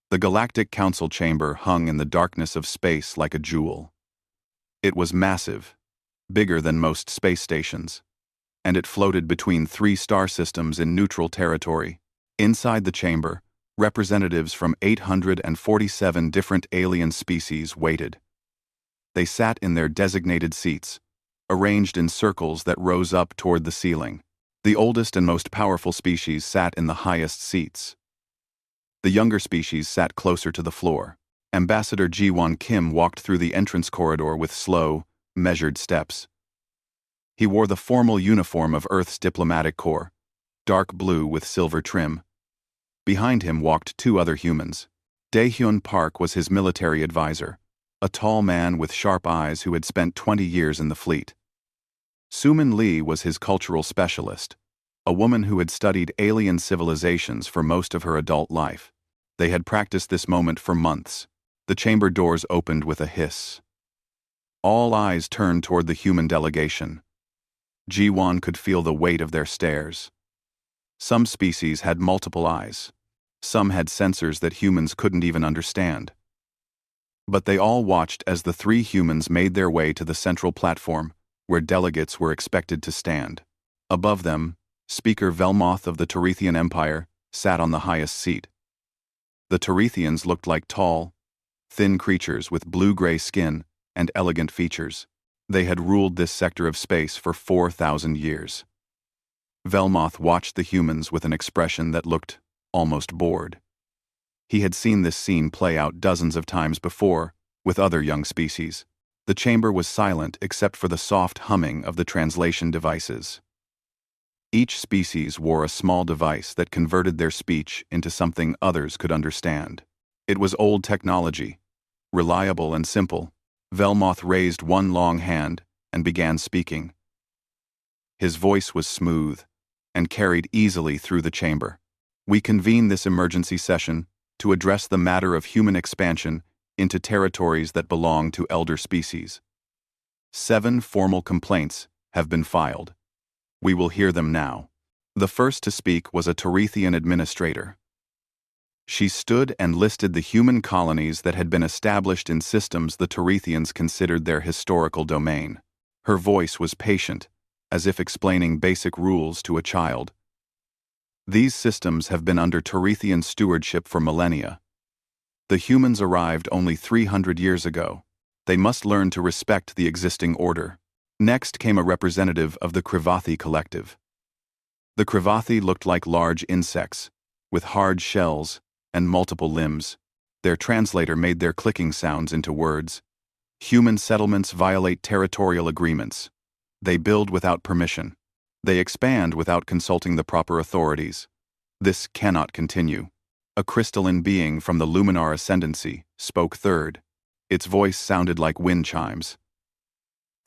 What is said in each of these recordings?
The Galactic Council chamber hung in the darkness of space like a jewel. It was massive, bigger than most space stations, and it floated between 3 star systems in neutral territory. Inside the chamber, representatives from 847 different alien species waited. They sat in their designated seats, arranged in circles that rose up toward the ceiling. The oldest and most powerful species sat in the highest seats. The younger species sat closer to the floor. Ambassador Ji-won Kim walked through the entrance corridor with slow, measured steps. He wore the formal uniform of Earth's diplomatic corps, dark blue with silver trim. Behind him walked 2 other humans. Dae-hyun Park was his military advisor, a tall man with sharp eyes who had spent 20 years in the fleet. Sumin Lee was his cultural specialist, a woman who had studied alien civilizations for most of her adult life. They had practiced this moment for months. The chamber doors opened with a hiss. All eyes turned toward the human delegation. Ji-won could feel the weight of their stares. Some species had multiple eyes. Some had sensors that humans couldn't even understand. But they all watched as the 3 humans made their way to the central platform, where delegates were expected to stand. Above them, Speaker Velmoth of the Tarithian Empire sat on the highest seat. The Tarithians looked like tall, thin creatures with blue-gray skin and elegant features. They had ruled this sector of space for 4,000 years. Velmoth watched the humans with an expression that looked almost bored. He had seen this scene play out dozens of times before, with other young species. The chamber was silent except for the soft humming of the translation devices. Each species wore a small device that converted their speech into something others could understand. It was old technology, reliable and simple. Velmoth raised one long hand and began speaking. His voice was smooth and carried easily through the chamber. We convene this emergency session to address the matter of human expansion into territories that belong to elder species. 7 formal complaints have been filed. We will hear them now. The first to speak was a Tarithian administrator. She stood and listed the human colonies that had been established in systems the Tarithians considered their historical domain. Her voice was patient, as if explaining basic rules to a child. These systems have been under Tarithian stewardship for millennia. The humans arrived only 300 years ago. They must learn to respect the existing order. Next came a representative of the Krivathi collective. The Krivathi looked like large insects, with hard shells and multiple limbs. Their translator made their clicking sounds into words. Human settlements violate territorial agreements. They build without permission. They expand without consulting the proper authorities. This cannot continue. A crystalline being from the Luminar Ascendancy spoke third. Its voice sounded like wind chimes.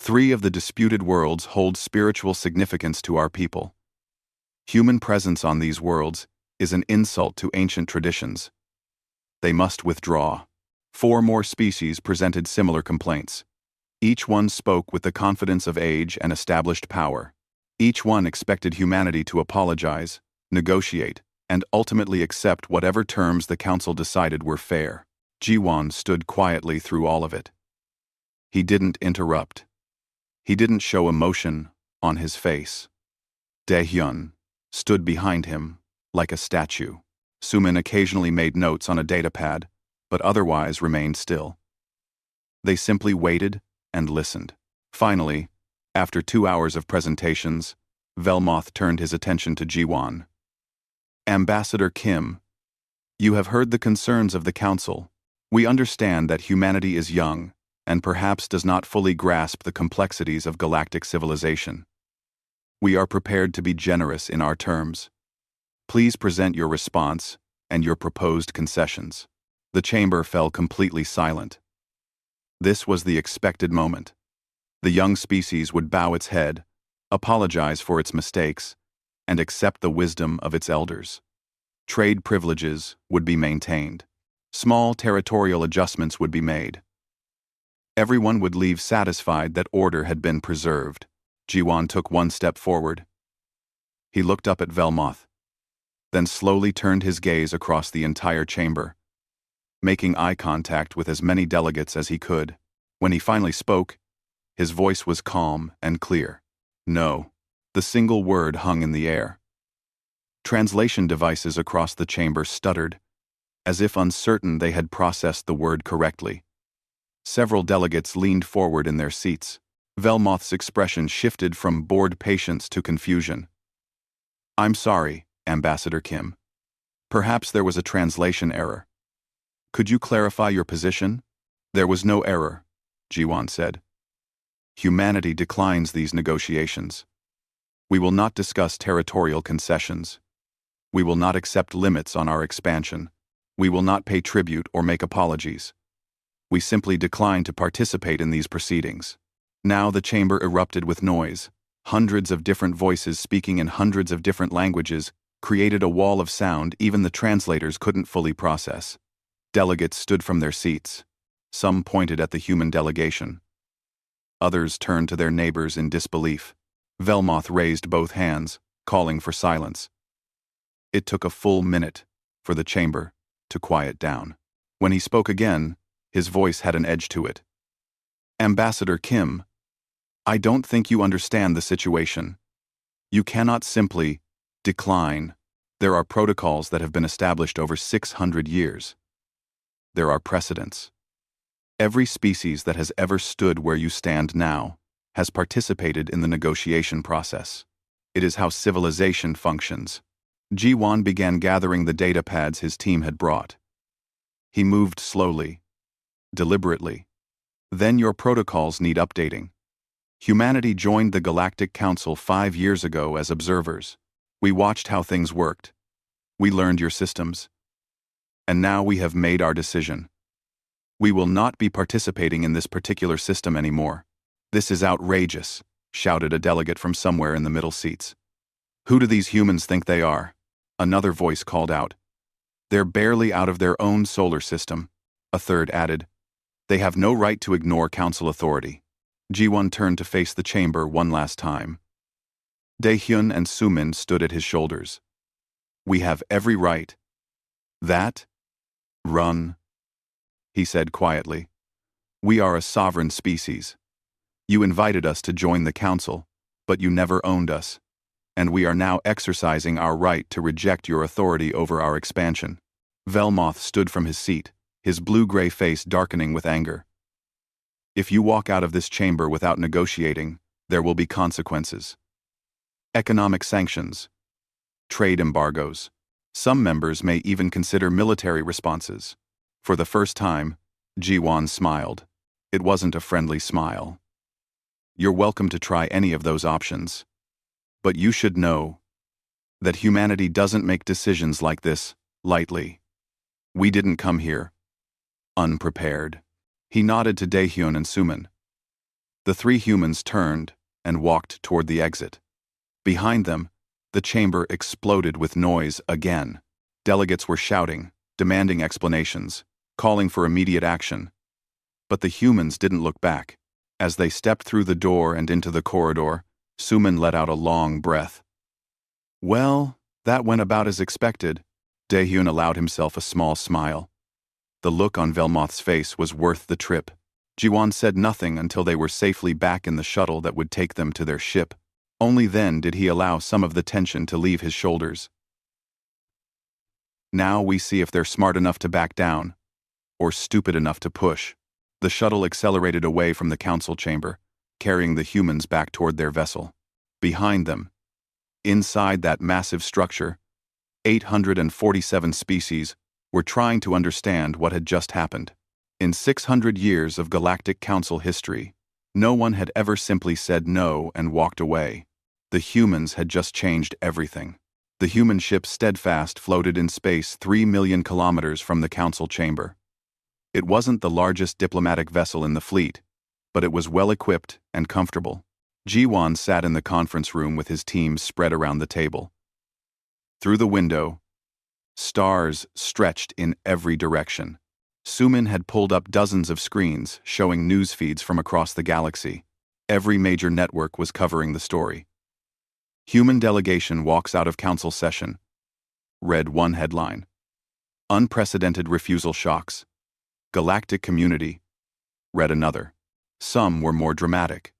3 of the disputed worlds hold spiritual significance to our people. Human presence on these worlds is an insult to ancient traditions. They must withdraw. 4 more species presented similar complaints. Each one spoke with the confidence of age and established power. Each one expected humanity to apologize, negotiate, and ultimately accept whatever terms the council decided were fair. Ji-won stood quietly through all of it. He didn't interrupt. He didn't show emotion on his face. Dae-hyun stood behind him like a statue. Sumin occasionally made notes on a datapad, but otherwise remained still. They simply waited and listened. Finally, after 2 hours of presentations, Velmoth turned his attention to Ji-won. Ambassador Kim, you have heard the concerns of the Council. We understand that humanity is young and perhaps does not fully grasp the complexities of galactic civilization. We are prepared to be generous in our terms. Please present your response and your proposed concessions. The chamber fell completely silent. This was the expected moment. The young species would bow its head, apologize for its mistakes, and accept the wisdom of its elders. Trade privileges would be maintained. Small territorial adjustments would be made. Everyone would leave satisfied that order had been preserved. Ji-won took one step forward. He looked up at Velmoth, then slowly turned his gaze across the entire chamber. making eye contact with as many delegates as he could. When he finally spoke, his voice was calm and clear. No. The single word hung in the air. Translation devices across the chamber stuttered, as if uncertain they had processed the word correctly. Several delegates leaned forward in their seats. Velmoth's expression shifted from bored patience to confusion. "I'm sorry, Ambassador Kim. Perhaps there was a translation error. Could you clarify your position?" "There was no error," Jiwan said. "Humanity declines these negotiations. We will not discuss territorial concessions. We will not accept limits on our expansion. We will not pay tribute or make apologies. We simply decline to participate in these proceedings." Now the chamber erupted with noise. Hundreds of different voices speaking in hundreds of different languages created a wall of sound even the translators couldn't fully process. Delegates stood from their seats. Some pointed at the human delegation. Others turned to their neighbors in disbelief. Velmoth raised both hands, calling for silence. It took a full minute for the chamber to quiet down. When he spoke again, his voice had an edge to it. "Ambassador Kim, I don't think you understand the situation. You cannot simply decline. There are protocols that have been established over 600 years. There are precedents. Every species that has ever stood where you stand now has participated in the negotiation process. It is how civilization functions." Jiwan began gathering the data pads his team had brought. He moved slowly, deliberately. "Then your protocols need updating. Humanity joined the Galactic Council 5 years ago as observers. We watched how things worked. We learned your systems. And now we have made our decision. We will not be participating in this particular system anymore." "This is outrageous," shouted a delegate from somewhere in the middle seats. "Who do these humans think they are?" Another voice called out. "They're barely out of their own solar system," a third added. "They have no right to ignore council authority." Jiwon turned to face the chamber one last time. Daehyun and Sumin stood at his shoulders. "We have every right." "That? Run," he said quietly. "We are a sovereign species. You invited us to join the council, but you never owned us, and we are now exercising our right to reject your authority over our expansion." Velmoth stood from his seat, his blue-gray face darkening with anger. "If you walk out of this chamber without negotiating, there will be consequences. Economic sanctions, trade embargoes. Some members may even consider military responses." For the first time, Jiwan smiled. It wasn't a friendly smile. "You're welcome to try any of those options. But you should know that humanity doesn't make decisions like this lightly. We didn't come here unprepared." He nodded to Daehyun and Sumin. The three humans turned and walked toward the exit. Behind them, the chamber exploded with noise again. Delegates were shouting, demanding explanations, calling for immediate action. But the humans didn't look back. As they stepped through the door and into the corridor, Sumin let out a long breath. "Well, that went about as expected." Daehyun allowed himself a small smile. The look on Velmoth's face was worth the trip. Jiwan said nothing until they were safely back in the shuttle that would take them to their ship. Only then did he allow some of the tension to leave his shoulders. "Now we see if they're smart enough to back down, or stupid enough to push." The shuttle accelerated away from the council chamber, carrying the humans back toward their vessel. Behind them, inside that massive structure, 847 species were trying to understand what had just happened. In 600 years of Galactic Council history, no one had ever simply said no and walked away. The humans had just changed everything. The human ship Steadfast floated in space 3 million kilometers from the council chamber. It wasn't the largest diplomatic vessel in the fleet, but it was well-equipped and comfortable. Jiwan sat in the conference room with his team spread around the table. Through the window, stars stretched in every direction. Sumin had pulled up dozens of screens showing news feeds from across the galaxy. Every major network was covering the story. "Human delegation walks out of council session," read one headline. "Unprecedented refusal shocks." Galactic community, read another. Some were more dramatic.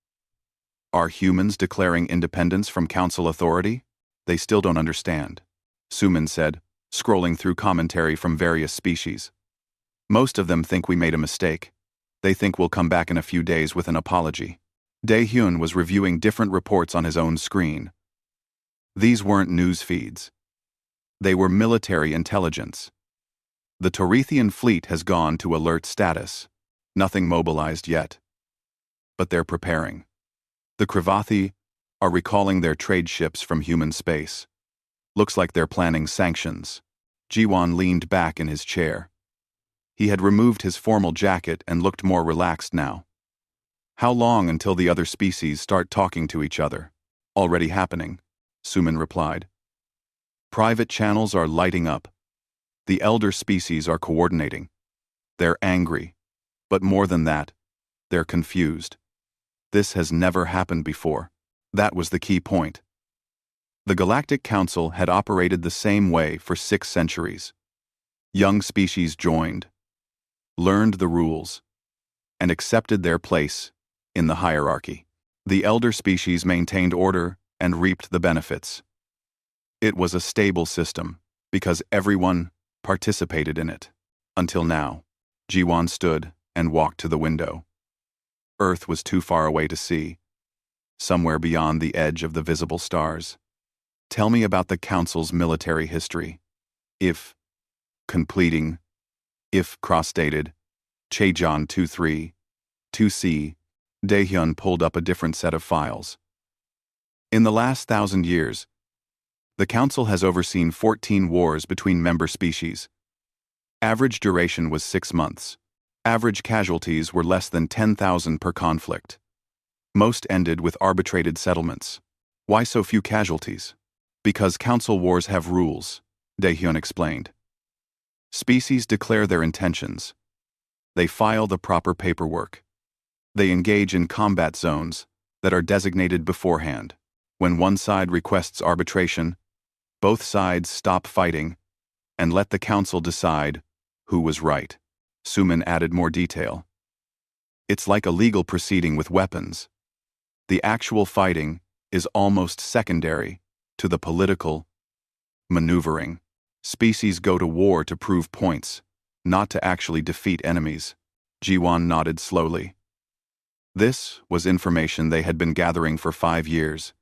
Are humans declaring independence from council authority? They still don't understand, Suman said, scrolling through commentary from various species. Most of them think we made a mistake. They think we'll come back in a few days with an apology. Dae-hyun was reviewing different reports on his own screen. These weren't news feeds. They were military intelligence. The Torethian fleet has gone to alert status. Nothing mobilized yet. But they're preparing. The Krivathi are recalling their trade ships from human space. Looks like they're planning sanctions. Jiwon leaned back in his chair. He had removed his formal jacket and looked more relaxed now. How long until the other species start talking to each other? Already happening, Suman replied. Private channels are lighting up. The elder species are coordinating. They're angry. But more than that, they're confused. This has never happened before. That was the key point. The Galactic Council had operated the same way for 6 centuries. Young species joined, learned the rules, and accepted their place in the hierarchy. The elder species maintained order and reaped the benefits. It was a stable system because everyone participated in it. Until now, Jiwon stood and walked to the window. Earth was too far away to see, somewhere beyond the edge of the visible stars. Tell me about the Council's military history. If cross-dated, Chejeon 23, 2C, Dae-hyun pulled up a different set of files. In the last 1,000 years, the Council has overseen 14 wars between member species. Average duration was 6 months. Average casualties were less than 10,000 per conflict. Most ended with arbitrated settlements. Why so few casualties? Because council wars have rules, Dae-hyun explained. Species declare their intentions. They file the proper paperwork. They engage in combat zones that are designated beforehand. When one side requests arbitration, both sides stop fighting and let the council decide who was right. Suman added more detail. It's like a legal proceeding with weapons. The actual fighting is almost secondary to the political maneuvering. Species go to war to prove points, not to actually defeat enemies. Jiwon nodded slowly. This was information they had been gathering for 5 years,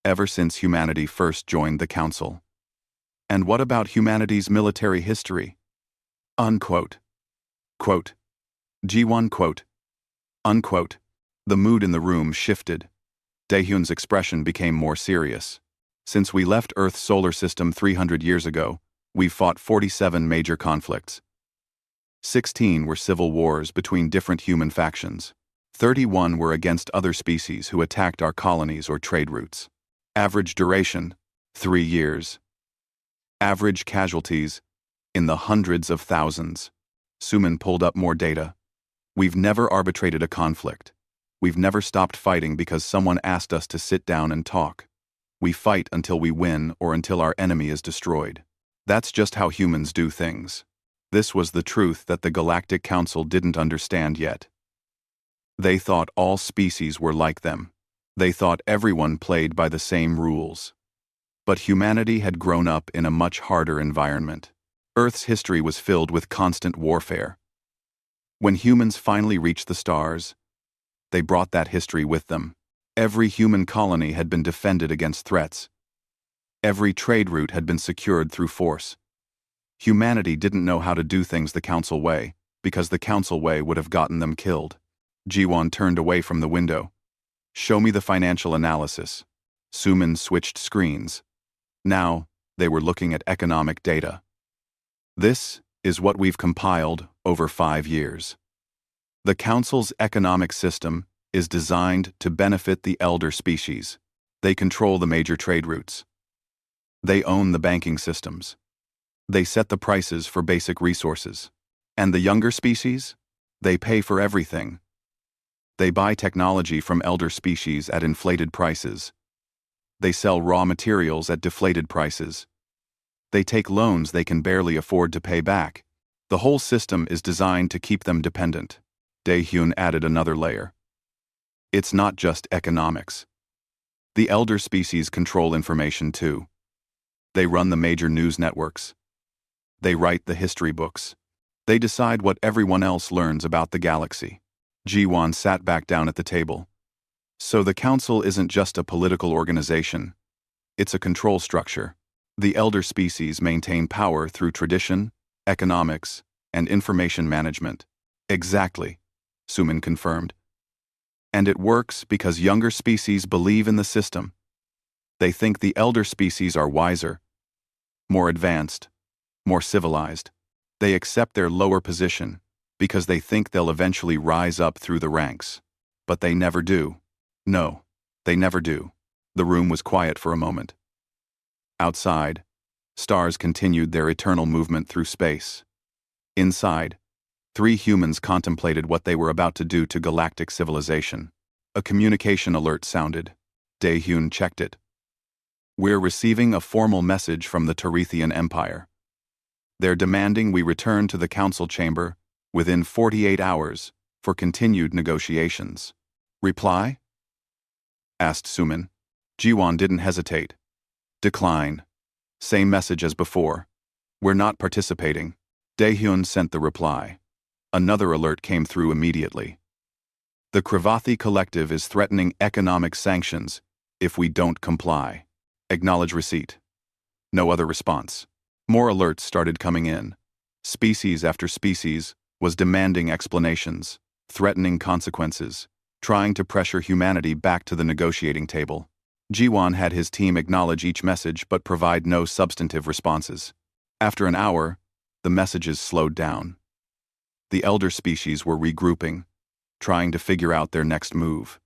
ever since humanity first joined the council. And what about humanity's military history? Unquote. Quote. Jiwon quote. Unquote. The mood in the room shifted. Dae-hyun's expression became more serious. Since we left Earth's solar system 300 years ago, we've fought 47 major conflicts. 16 were civil wars between different human factions. 31 were against other species who attacked our colonies or trade routes. Average duration, 3 years. Average casualties, in the hundreds of thousands. Suman pulled up more data. We've never arbitrated a conflict. We've never stopped fighting because someone asked us to sit down and talk. We fight until we win or until our enemy is destroyed. That's just how humans do things. This was the truth that the Galactic Council didn't understand yet. They thought all species were like them. They thought everyone played by the same rules. But humanity had grown up in a much harder environment. Earth's history was filled with constant warfare. When humans finally reached the stars, they brought that history with them. Every human colony had been defended against threats. Every trade route had been secured through force. Humanity didn't know how to do things the Council way, because the Council way would have gotten them killed. Jiwon turned away from the window. Show me the financial analysis. Suman switched screens. Now, they were looking at economic data. This is what we've compiled over 5 years. The Council's economic system is designed to benefit the elder species. They control the major trade routes. They own the banking systems. They set the prices for basic resources. And the younger species? They pay for everything. They buy technology from elder species at inflated prices. They sell raw materials at deflated prices. They take loans they can barely afford to pay back. The whole system is designed to keep them dependent. Dae-hyun added another layer. It's not just economics. The elder species control information too. They run the major news networks. They write the history books. They decide what everyone else learns about the galaxy. Ji-won sat back down at the table. So the council isn't just a political organization. It's a control structure. The elder species maintain power through tradition, economics, and information management. Exactly, Sumin confirmed. And it works because younger species believe in the system. They think the elder species are wiser, more advanced, more civilized. They accept their lower position because they think they'll eventually rise up through the ranks. But they never do. No, they never do. The room was quiet for a moment. Outside, stars continued their eternal movement through space. Inside, 3 humans contemplated what they were about to do to galactic civilization. A communication alert sounded. Dae-hyun checked it. We're receiving a formal message from the Tarithian Empire. They're demanding we return to the council chamber within 48 hours for continued negotiations. Reply? Asked Sumin. Ji-won didn't hesitate. Decline. Same message as before. We're not participating. Dae-hyun sent the reply. Another alert came through immediately. The Kravathi Collective is threatening economic sanctions if we don't comply. Acknowledge receipt. No other response. More alerts started coming in. Species after species was demanding explanations, threatening consequences, trying to pressure humanity back to the negotiating table. Ji-won had his team acknowledge each message but provide no substantive responses. After an hour, the messages slowed down. The elder species were regrouping, trying to figure out their next move.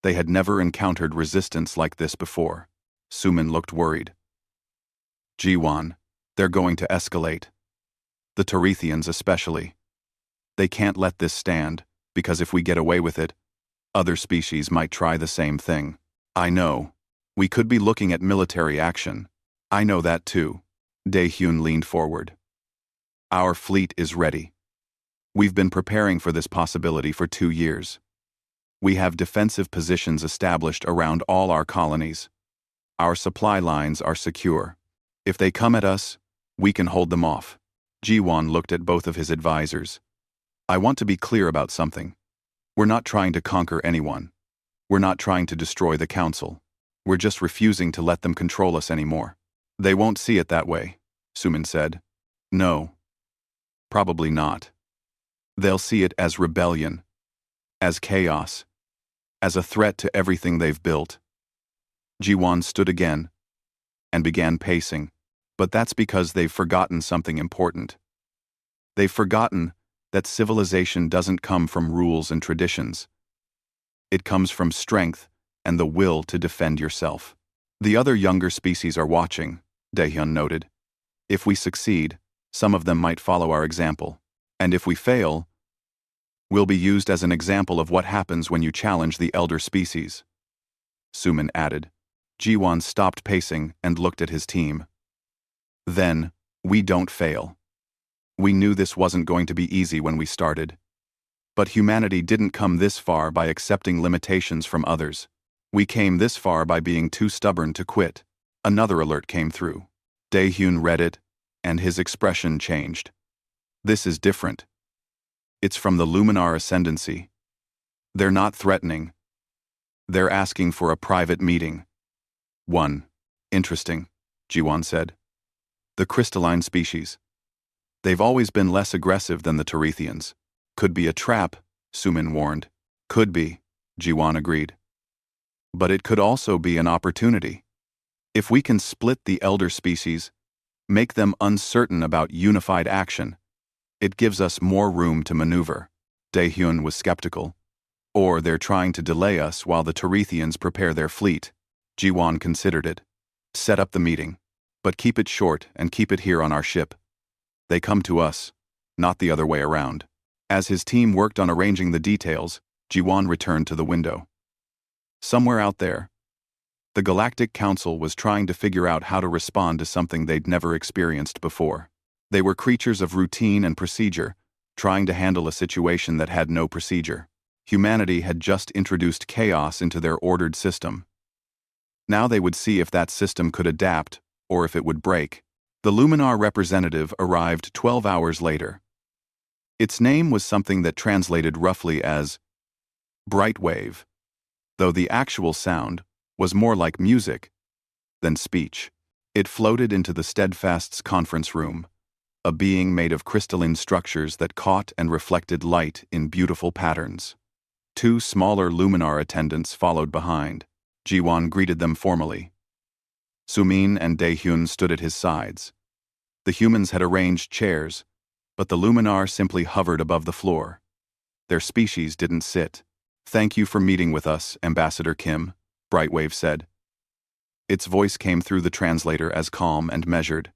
They had never encountered resistance like this before. Sumin looked worried. Ji-won, they're going to escalate. The Tarithians especially. They can't let this stand, because if we get away with it, other species might try the same thing. I know. We could be looking at military action. I know that too. Dae-hyun leaned forward. Our fleet is ready. We've been preparing for this possibility for 2 years. We have defensive positions established around all our colonies. Our supply lines are secure. If they come at us, we can hold them off. Ji-won looked at both of his advisors. I want to be clear about something. We're not trying to conquer anyone. We're not trying to destroy the council. We're just refusing to let them control us anymore. They won't see it that way, Sumin said. No. Probably not. They'll see it as rebellion, as chaos, as a threat to everything they've built. Ji-won stood again and began pacing, but that's because they've forgotten something important. They've forgotten that civilization doesn't come from rules and traditions. It comes from strength and the will to defend yourself. The other younger species are watching, Dae-hyun noted. If we succeed, some of them might follow our example. And if we fail, we'll be used as an example of what happens when you challenge the elder species. Sumin added. Ji-won stopped pacing and looked at his team. Then, we don't fail. We knew this wasn't going to be easy when we started. But humanity didn't come this far by accepting limitations from others. We came this far by being too stubborn to quit. Another alert came through. Dae-hyun read it, and his expression changed. This is different. It's from the Luminar Ascendancy. They're not threatening. They're asking for a private meeting. 1. Interesting, Ji-won said. The crystalline species. They've always been less aggressive than the Tarithians. Could be a trap, Sumin warned. Could be, Ji-won agreed. But it could also be an opportunity. If we can split the elder species, make them uncertain about unified action, it gives us more room to maneuver. Dae-hyun was skeptical. Or they're trying to delay us while the Tarithians prepare their fleet. Ji-won considered it. Set up the meeting. But keep it short and keep it here on our ship. They come to us, not the other way around. As his team worked on arranging the details, Ji-won returned to the window. Somewhere out there, the Galactic Council was trying to figure out how to respond to something they'd never experienced before. They were creatures of routine and procedure, trying to handle a situation that had no procedure. Humanity had just introduced chaos into their ordered system. Now they would see if that system could adapt, or if it would break. The Luminar representative arrived 12 hours later. Its name was something that translated roughly as bright wave, though the actual sound was more like music than speech. It floated into the Steadfast's conference room, a being made of crystalline structures that caught and reflected light in beautiful patterns. Two smaller Luminar attendants followed behind. Jiwon greeted them formally. Sumin and Daehyun stood at his sides. The humans had arranged chairs, but the Luminar simply hovered above the floor. Their species didn't sit. "Thank you for meeting with us, Ambassador Kim," Brightwave said. Its voice came through the translator as calm and measured.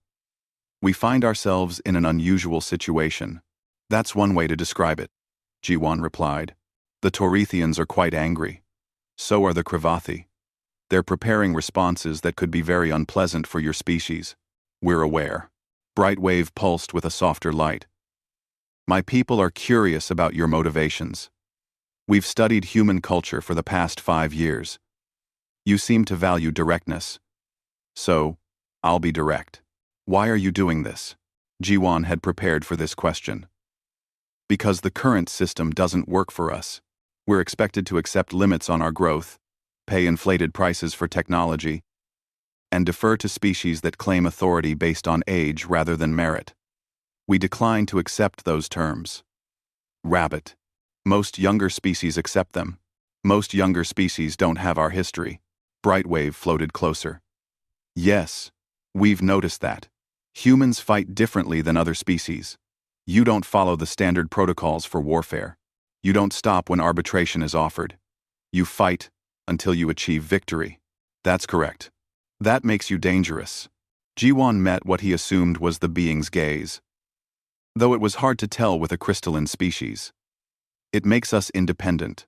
"We find ourselves in an unusual situation. That's one way to describe it," Jiwon replied. "The Torethians are quite angry. So are the Kravathi. They're preparing responses that could be very unpleasant for your species. We're aware." Brightwave pulsed with a softer light. "My people are curious about your motivations. We've studied human culture for the past 5 years. You seem to value directness. So, I'll be direct. Why are you doing this?" Jiwon had prepared for this question. "Because the current system doesn't work for us. We're expected to accept limits on our growth, pay inflated prices for technology, and defer to species that claim authority based on age rather than merit. We decline to accept those terms." Rabbit. "Most younger species accept them. Most younger species don't have our history." Brightwave floated closer. "Yes, we've noticed that. Humans fight differently than other species. You don't follow the standard protocols for warfare. You don't stop when arbitration is offered. You fight until you achieve victory." "That's correct. That makes you dangerous." Jiwon met what he assumed was the being's gaze, though it was hard to tell with a crystalline species. "It makes us independent.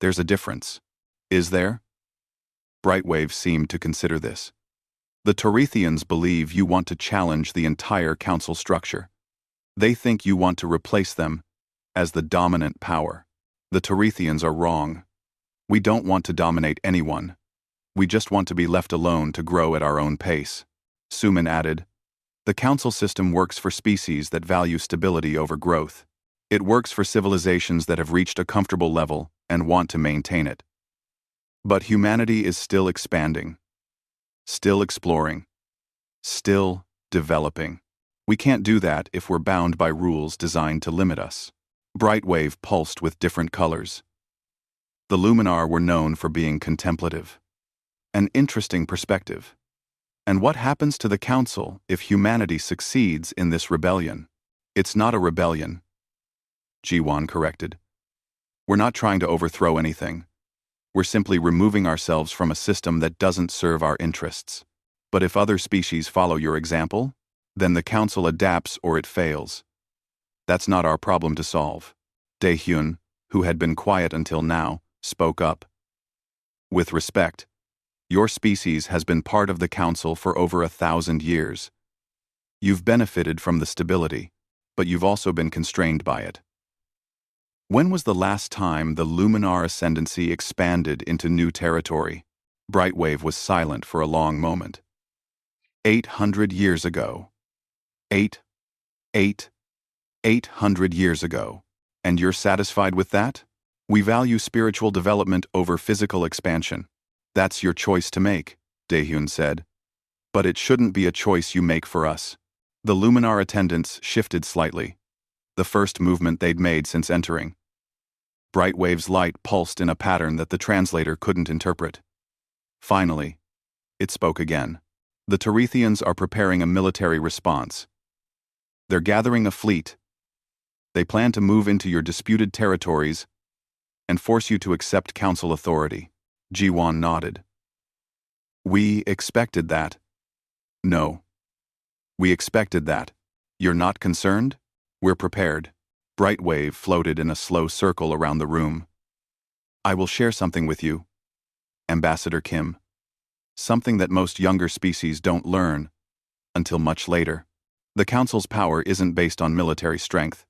There's a difference. Is there?" Brightwave seemed to consider this. "The Torethians believe you want to challenge the entire council structure. They think you want to replace them as the dominant power. The Torethians are wrong. We don't want to dominate anyone. We just want to be left alone to grow at our own pace." Sumin added, "The council system works for species that value stability over growth. It works for civilizations that have reached a comfortable level and want to maintain it. But humanity is still expanding, still exploring, still developing. We can't do that if we're bound by rules designed to limit us." Brightwave pulsed with different colors. The Luminar were known for being contemplative. An interesting perspective. "And what happens to the Council if humanity succeeds in this rebellion?" "It's not a rebellion," Jiwon corrected. "We're not trying to overthrow anything. We're simply removing ourselves from a system that doesn't serve our interests. But if other species follow your example, then the Council adapts or it fails. That's not our problem to solve." Daehyun, who had been quiet until now, spoke up. "With respect, your species has been part of the Council for over 1,000 years. You've benefited from the stability, but you've also been constrained by it. When was the last time the Luminar ascendancy expanded into new territory?" Brightwave was silent for a long moment. 800 years ago. 800 years ago. And you're satisfied with that? We value spiritual development over physical expansion. That's your choice to make, Daehyun said. But it shouldn't be a choice you make for us. The Luminar attendants shifted slightly, the first movement they'd made since entering. Brightwave's light pulsed in a pattern that the translator couldn't interpret. Finally, it spoke again. "The Torethians are preparing a military response. They're gathering a fleet. They plan to move into your disputed territories and force you to accept council authority." Jiwon nodded. "We expected that." "No. We expected that. You're not concerned? We're prepared." Brightwave floated in a slow circle around the room. "I will share something with you, Ambassador Kim. Something that most younger species don't learn until much later." The Council's power isn't based on military strength.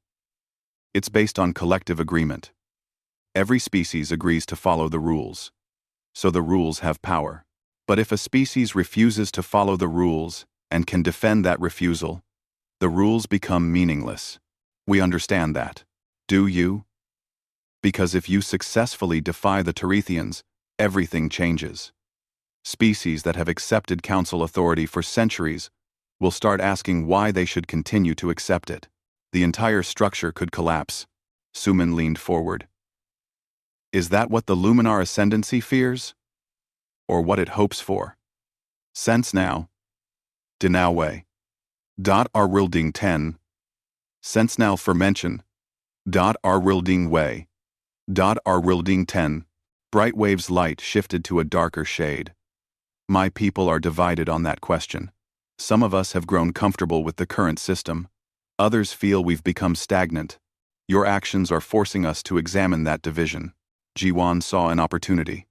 It's based on collective agreement. Every species agrees to follow the rules, so the rules have power. But if a species refuses to follow the rules and can defend that refusal, the rules become meaningless. We understand that. Do you? Because if you successfully defy the Terethians, everything changes. Species that have accepted Council authority for centuries will start asking why they should continue to accept it. The entire structure could collapse. Suman leaned forward. Is that what the Luminar Ascendancy fears? Or what it hopes for? Sense now. Dinawe. Arwilding 10. Sense now for mention. Arwilding way. Arwilding 10. Brightwave's light shifted to a darker shade. My people are divided on that question. Some of us have grown comfortable with the current system. Others feel we've become stagnant. Your actions are forcing us to examine that division. Jiwan saw an opportunity.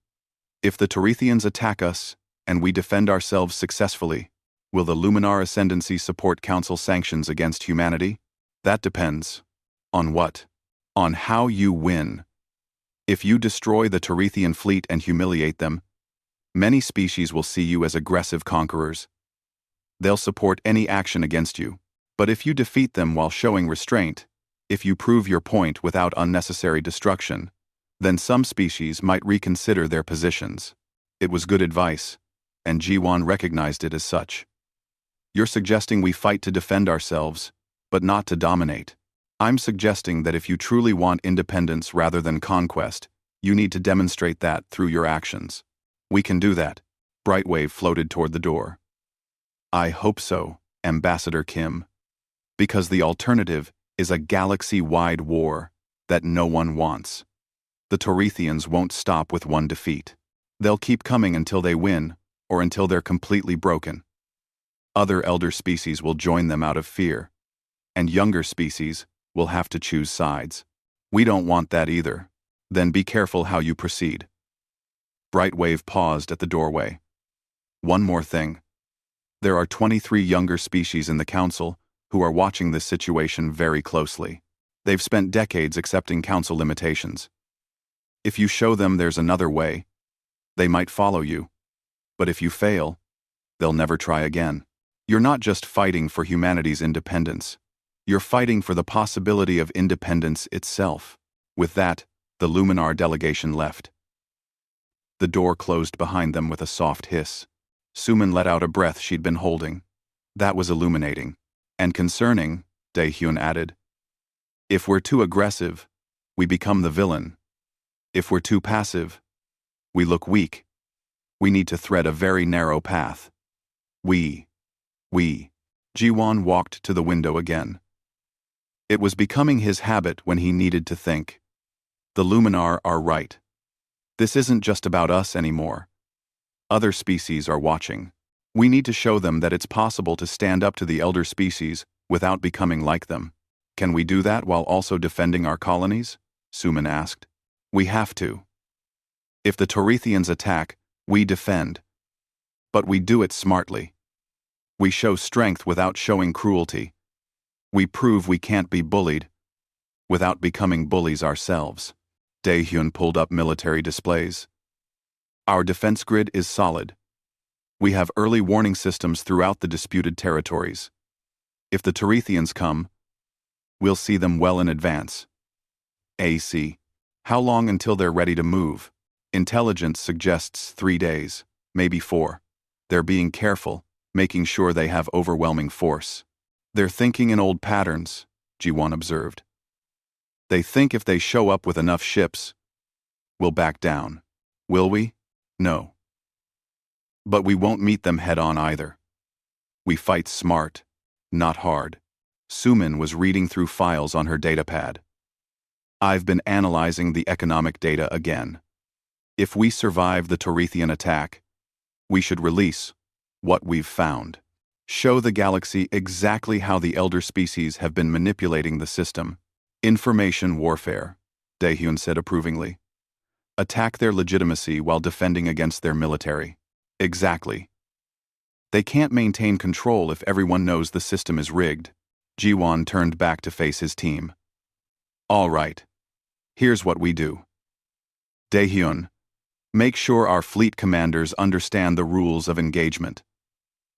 If the Terethians attack us, and we defend ourselves successfully, will the Luminar Ascendancy support Council sanctions against humanity? That depends. On what? On how you win. If you destroy the Terethian fleet and humiliate them, many species will see you as aggressive conquerors. They'll support any action against you. But if you defeat them while showing restraint, if you prove your point without unnecessary destruction, then some species might reconsider their positions. It was good advice, and Jiwan recognized it as such. You're suggesting we fight to defend ourselves, but not to dominate. I'm suggesting that if you truly want independence rather than conquest, you need to demonstrate that through your actions. We can do that. Brightwave floated toward the door. I hope so, Ambassador Kim. Because the alternative is a galaxy-wide war that no one wants. The Terethians won't stop with one defeat. They'll keep coming until they win, or until they're completely broken. Other elder species will join them out of fear, and younger species will have to choose sides. We don't want that either. Then be careful how you proceed. Brightwave paused at the doorway. One more thing. There are 23 younger species in the Council who are watching this situation very closely. They've spent decades accepting Council limitations. If you show them there's another way, they might follow you. But if you fail, they'll never try again. You're not just fighting for humanity's independence. You're fighting for the possibility of independence itself. With that, the Luminar delegation left. The door closed behind them with a soft hiss. Suman let out a breath she'd been holding. That was illuminating. And concerning, Daehyun added. If we're too aggressive, we become the villain. If we're too passive, we look weak. We need to thread a very narrow path. We. Jiwan walked to the window again. It was becoming his habit when he needed to think. The Luminar are right. This isn't just about us anymore. Other species are watching. We need to show them that it's possible to stand up to the elder species without becoming like them. Can we do that while also defending our colonies? Suman asked. We have to. If the Terethians attack, we defend. But we do it smartly. We show strength without showing cruelty. We prove we can't be bullied without becoming bullies ourselves. Daehyun pulled up military displays. Our defense grid is solid. We have early warning systems throughout the disputed territories. If the Terethians come, we'll see them well in advance. AC. How long until they're ready to move? Intelligence suggests 3 days, maybe 4. They're being careful, making sure they have overwhelming force. They're thinking in old patterns, Jiwan observed. They think if they show up with enough ships, we'll back down. Will we? No. But we won't meet them head-on either. We fight smart, not hard. Suman was reading through files on her datapad. I've been analyzing the economic data again. If we survive the Terethian attack, we should release what we've found. Show the galaxy exactly how the elder species have been manipulating the system. Information warfare, Daehyun said approvingly. Attack their legitimacy while defending against their military. Exactly. They can't maintain control if everyone knows the system is rigged. Jiwon turned back to face his team. All right. Here's what we do. Daehyun, make sure our fleet commanders understand the rules of engagement.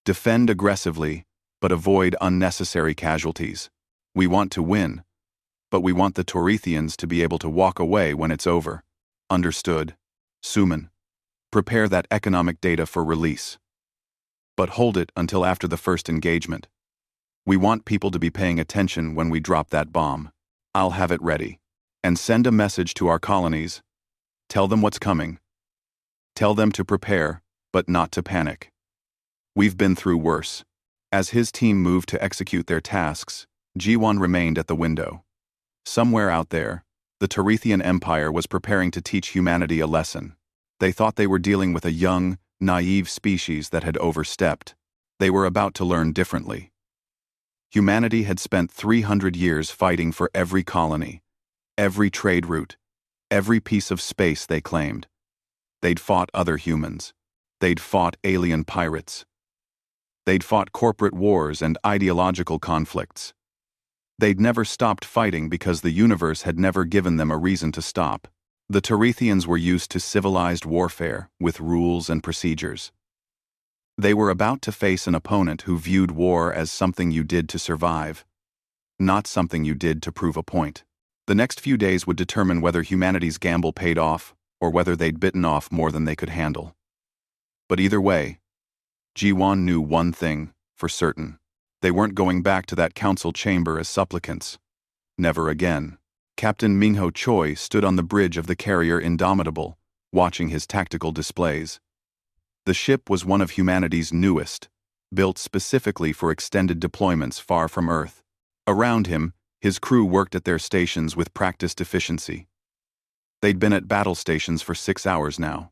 Defend aggressively, but avoid unnecessary casualties. We want to win, but we want the Torithians to be able to walk away when it's over. Understood. Suman, prepare that economic data for release. But hold it until after the first engagement. We want people to be paying attention when we drop that bomb. I'll have it ready. And send a message to our colonies. Tell them what's coming. Tell them to prepare, but not to panic. We've been through worse. As his team moved to execute their tasks, Jiwon remained at the window. Somewhere out there, the Torithian Empire was preparing to teach humanity a lesson. They thought they were dealing with a young, naive species that had overstepped. They were about to learn differently. Humanity had spent 300 years fighting for every colony, every trade route, every piece of space they claimed. They'd fought other humans. They'd fought alien pirates. They'd fought corporate wars and ideological conflicts. They'd never stopped fighting because the universe had never given them a reason to stop. The Torithians were used to civilized warfare with rules and procedures. They were about to face an opponent who viewed war as something you did to survive, not something you did to prove a point. The next few days would determine whether humanity's gamble paid off or whether they'd bitten off more than they could handle. But either way, Jiwon knew one thing for certain. They weren't going back to that council chamber as supplicants. Never again. Captain Minho Choi stood on the bridge of the carrier Indomitable, watching his tactical displays. The ship was one of humanity's newest, built specifically for extended deployments far from Earth. Around him, his crew worked at their stations with practiced efficiency. They'd been at battle stations for 6 hours now.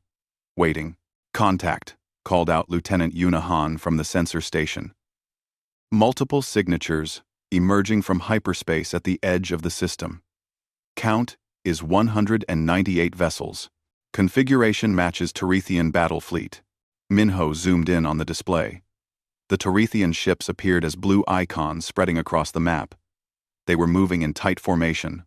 Waiting. Contact, called out Lieutenant Yuna Han from the sensor station. Multiple signatures emerging from hyperspace at the edge of the system. Count is 198 vessels. Configuration matches Torithian battle fleet. Minho zoomed in on the display. The Torithian ships appeared as blue icons spreading across the map. They were moving in tight formation,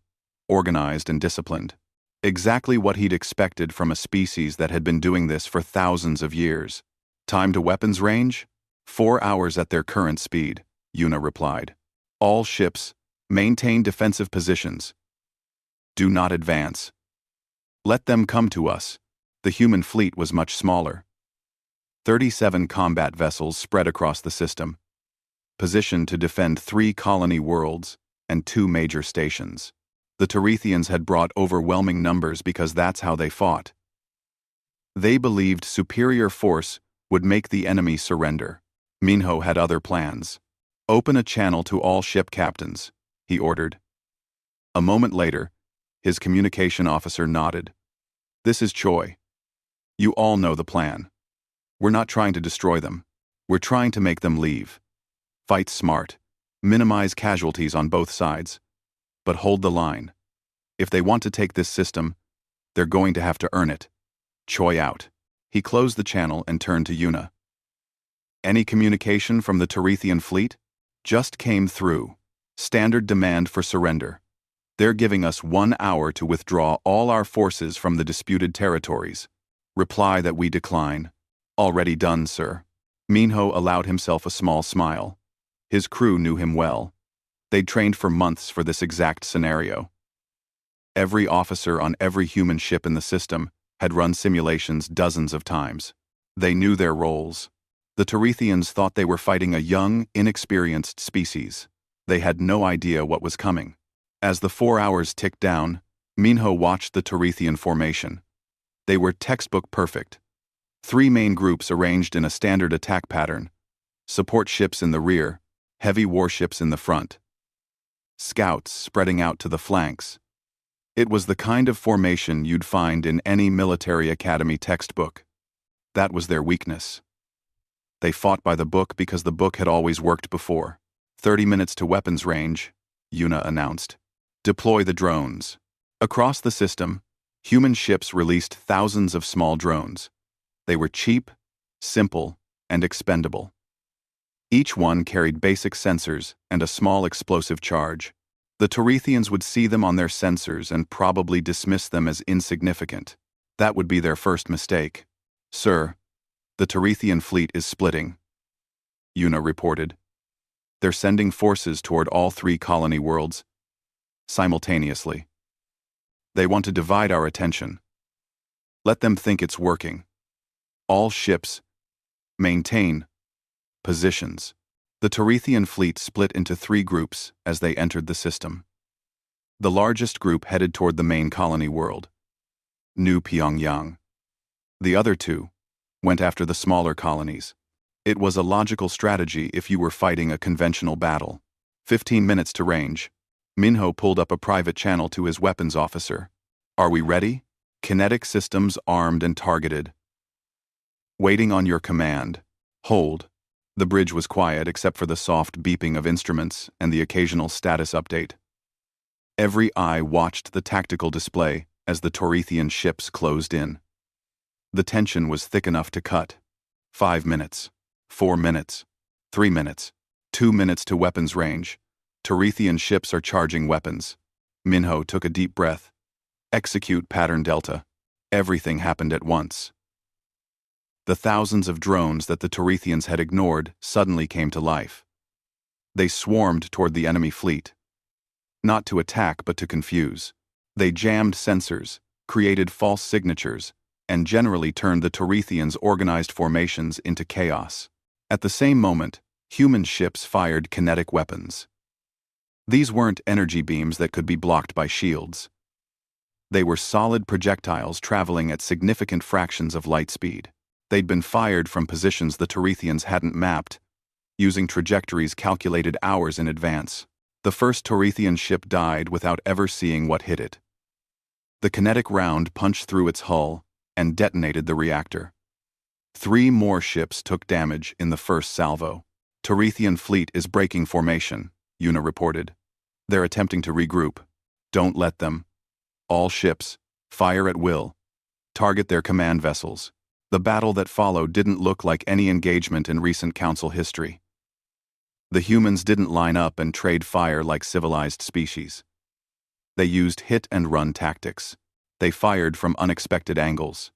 organized and disciplined. Exactly what he'd expected from a species that had been doing this for thousands of years. Time to weapons range? 4 hours at their current speed, Yuna replied. All ships, maintain defensive positions. Do not advance. Let them come to us. The human fleet was much smaller. 37 combat vessels spread across the system, positioned to defend 3 colony worlds and 2 major stations. The Torithians had brought overwhelming numbers because that's how they fought. They believed superior force would make the enemy surrender. Minho had other plans. Open a channel to all ship captains, he ordered. A moment later, his communication officer nodded. This is Choi. You all know the plan. We're not trying to destroy them. We're trying to make them leave. Fight smart. Minimize casualties on both sides. But hold the line. If they want to take this system, they're going to have to earn it. Choi out. He closed the channel and turned to Yuna. Any communication from the Torithian fleet? Just came through. Standard demand for surrender. They're giving us 1 hour to withdraw all our forces from the disputed territories. Reply that we decline. Already done, sir. Minho allowed himself a small smile. His crew knew him well. They'd trained for months for this exact scenario. Every officer on every human ship in the system had run simulations dozens of times. They knew their roles. The Torithians thought they were fighting a young, inexperienced species. They had no idea what was coming. As the 4 hours ticked down, Minho watched the Torithian formation. They were textbook perfect. 3 main groups arranged in a standard attack pattern. Support ships in the rear, heavy warships in the front. Scouts spreading out to the flanks. It was the kind of formation you'd find in any military academy textbook. That was their weakness. They fought by the book because the book had always worked before. 30 minutes to weapons range, Yuna announced. Deploy the drones. Across the system, human ships released thousands of small drones. They were cheap, simple, and expendable. Each one carried basic sensors and a small explosive charge. The Tarethians would see them on their sensors and probably dismiss them as insignificant. That would be their first mistake. "Sir, the Tarethian fleet is splitting," Una reported. "They're sending forces toward all 3 colony worlds simultaneously. They want to divide our attention. Let them think it's working. All ships, maintain positions." The Tarethian fleet split into 3 groups as they entered the system. The largest group headed toward the main colony world, New Pyongyang. The other 2 went after the smaller colonies. It was a logical strategy if you were fighting a conventional battle. 15 minutes to range. Minho pulled up a private channel to his weapons officer. "Are we ready? Kinetic systems armed and targeted. Waiting on your command. Hold." The bridge was quiet except for the soft beeping of instruments and the occasional status update. Every eye watched the tactical display as the Tarethian ships closed in. The tension was thick enough to cut. 5 minutes. 4 minutes. 3 minutes. 2 minutes to weapons range. Tarethian ships are charging weapons. Minho took a deep breath. Execute pattern Delta. Everything happened at once. The thousands of drones that the Tarethians had ignored suddenly came to life. They swarmed toward the enemy fleet. Not to attack, but to confuse. They jammed sensors, created false signatures, and generally turned the Tarethians' organized formations into chaos. At the same moment, human ships fired kinetic weapons. These weren't energy beams that could be blocked by shields. They were solid projectiles traveling at significant fractions of light speed. They'd been fired from positions the Tarethians hadn't mapped, using trajectories calculated hours in advance. The first Tarethian ship died without ever seeing what hit it. The kinetic round punched through its hull and detonated the reactor. 3 more ships took damage in the first salvo. "Tarethian fleet is breaking formation," Una reported. "They're attempting to regroup. Don't let them. All ships, fire at will. Target their command vessels." The battle that followed didn't look like any engagement in recent Council history. The humans didn't line up and trade fire like civilized species. They used hit-and-run tactics. They fired from unexpected angles.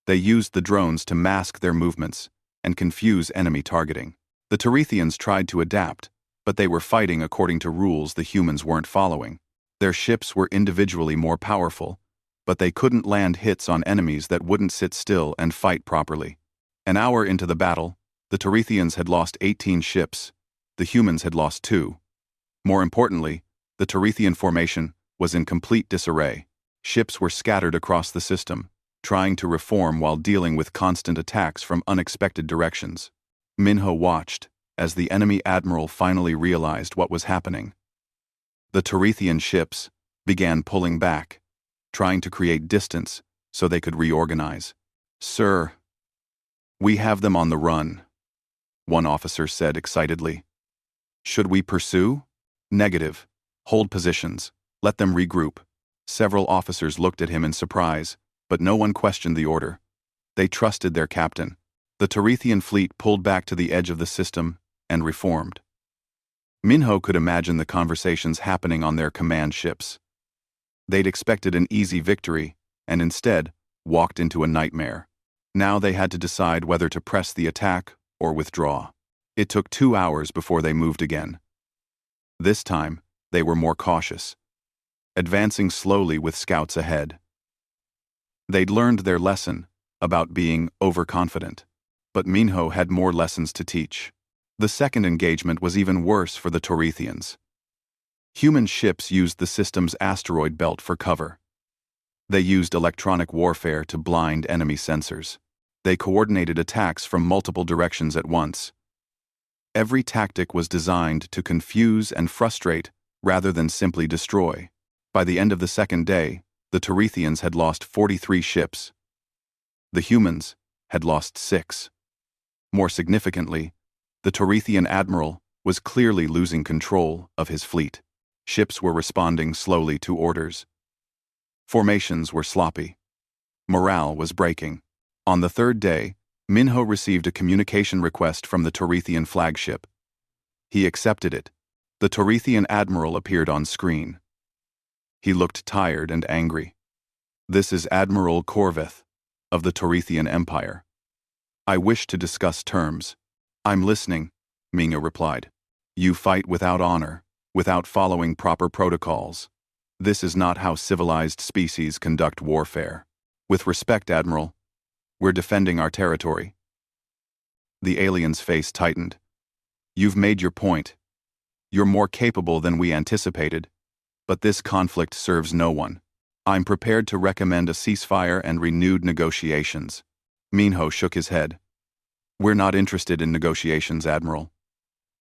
They used the drones to mask their movements and confuse enemy targeting. The Tarethians tried to adapt, but they were fighting according to rules the humans weren't following. Their ships were individually more powerful, but they couldn't land hits on enemies that wouldn't sit still and fight properly. An hour into the battle, the Tarethians had lost 18 ships. The humans had lost 2. More importantly, the Tarethian formation was in complete disarray. Ships were scattered across the system, trying to reform while dealing with constant attacks from unexpected directions. Minho watched as the enemy admiral finally realized what was happening. The Tarethian ships began pulling back, trying to create distance so they could reorganize. "Sir, we have them on the run," one officer said excitedly. "Should we pursue?" "Negative. Hold positions. Let them regroup." Several officers looked at him in surprise, but no one questioned the order. They trusted their captain. The Tarethian fleet pulled back to the edge of the system and reformed. Minho could imagine the conversations happening on their command ships. They'd expected an easy victory, and instead walked into a nightmare. Now they had to decide whether to press the attack or withdraw. It took 2 hours before they moved again. This time, they were more cautious, advancing slowly with scouts ahead. They'd learned their lesson about being overconfident, but Minho had more lessons to teach. The second engagement was even worse for the Tarethians. Human ships used the system's asteroid belt for cover. They used electronic warfare to blind enemy sensors. They coordinated attacks from multiple directions at once. Every tactic was designed to confuse and frustrate rather than simply destroy. By the end of the second day, the Tarethians had lost 43 ships. The humans had lost 6. More significantly, the Tarethian admiral was clearly losing control of his fleet. Ships were responding slowly to orders. Formations were sloppy. Morale was breaking. On the third day, Minho received a communication request from the Torithian flagship. He accepted it. The Torithian admiral appeared on screen. He looked tired and angry. "This is Admiral Corveth of the Torithian Empire. I wish to discuss terms." "I'm listening," Minho replied. "You fight without honor, without following proper protocols. This is not how civilized species conduct warfare. With respect, Admiral, we're defending our territory." The alien's face tightened. "You've made your point. You're more capable than we anticipated, but this conflict serves no one. I'm prepared to recommend a ceasefire and renewed negotiations." Minho shook his head. "We're not interested in negotiations, Admiral.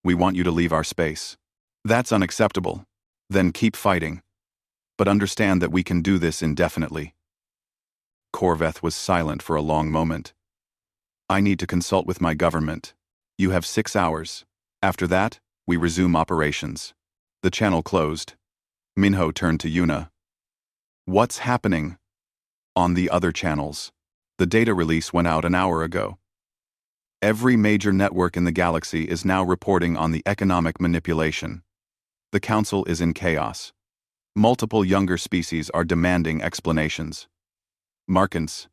We want you to leave our space." "That's unacceptable. Then keep fighting. But understand that we can do this indefinitely." Corveth was silent for a long moment. "I need to consult with my government. You have 6 hours. After that, we resume operations." The channel closed. Minho turned to Yuna. "What's happening?" "On the other channels. The data release went out an hour ago. Every major network in the galaxy is now reporting on the economic manipulation. The Council is in chaos. Multiple younger species are demanding explanations. Markins.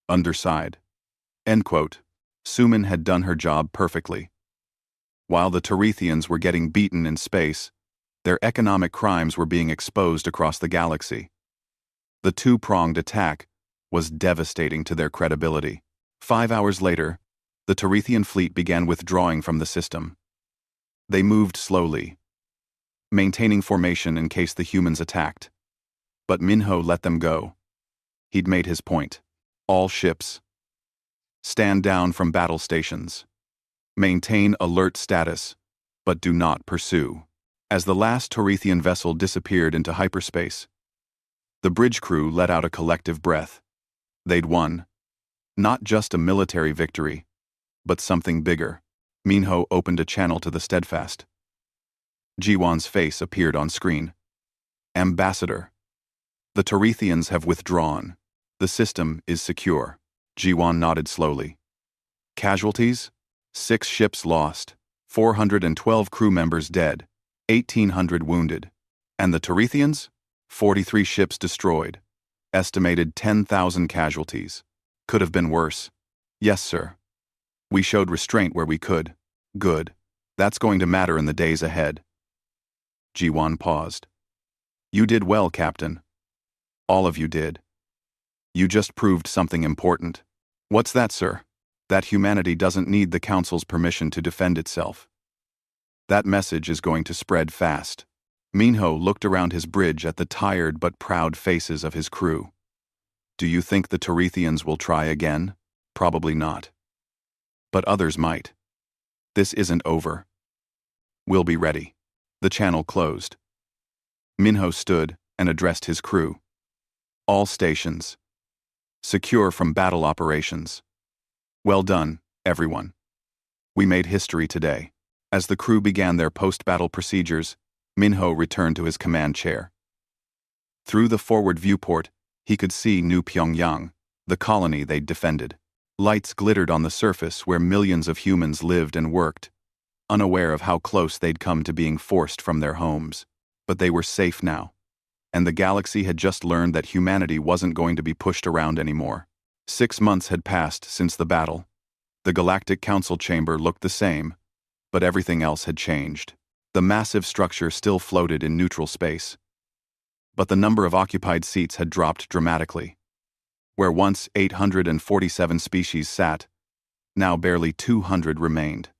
Underside." End quote. Suman had done her job perfectly. While the Torithians were getting beaten in space, their economic crimes were being exposed across the galaxy. The two-pronged attack was devastating to their credibility. 5 hours later, the Torithian fleet began withdrawing from the system. They moved slowly, maintaining formation in case the humans attacked. But Minho let them go. He'd made his point. "All ships, stand down from battle stations. Maintain alert status, but do not pursue." As the last Torithian vessel disappeared into hyperspace, the bridge crew let out a collective breath. They'd won. Not just a military victory, but something bigger. Minho opened a channel to the Steadfast. Jiwan's face appeared on screen. "Ambassador, the Torithians have withdrawn. The system is secure." Jiwan nodded slowly. "Casualties? 6 ships lost, 412 crew members dead, 1,800 wounded. And the Torithians? 43 ships destroyed. Estimated 10,000 casualties. Could have been worse." "Yes, sir. We showed restraint where we could." "Good. That's going to matter in the days ahead." Jiwan paused. "You did well, Captain. All of you did. You just proved something important." "What's that, sir?" "That humanity doesn't need the Council's permission to defend itself. That message is going to spread fast." Minho looked around his bridge at the tired but proud faces of his crew. "Do you think the Torithians will try again? Probably not. But others might. This isn't over. We'll be ready." The channel closed. Minho stood and addressed his crew. "All stations, secure from battle operations. Well done, everyone. We made history today." As the crew began their post-battle procedures, Minho returned to his command chair. Through the forward viewport, he could see New Pyongyang, the colony they'd defended. Lights glittered on the surface where millions of humans lived and worked, unaware of how close they'd come to being forced from their homes. But they were safe now, and the galaxy had just learned that humanity wasn't going to be pushed around anymore. 6 months had passed since the battle. The Galactic Council chamber looked the same, but everything else had changed. The massive structure still floated in neutral space, but the number of occupied seats had dropped dramatically. Where once 847 species sat, now barely 200 remained.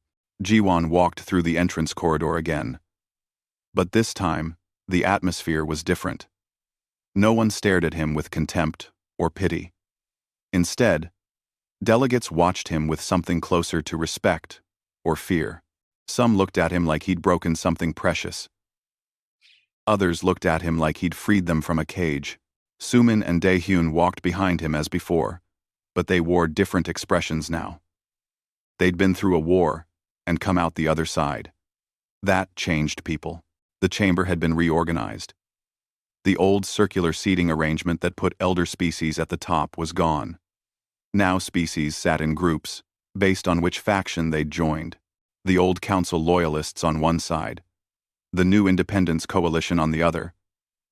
Jiwan walked through the entrance corridor again. But this time, the atmosphere was different. No one stared at him with contempt or pity. Instead, delegates watched him with something closer to respect or fear. Some looked at him like he'd broken something precious. Others looked at him like he'd freed them from a cage. Suman and Daehyun walked behind him as before, but they wore different expressions now. They'd been through a war and come out the other side. That changed people. The chamber had been reorganized. The old circular seating arrangement that put elder species at the top was gone. Now species sat in groups, based on which faction they'd joined. The old council loyalists on one side, the new independence coalition on the other,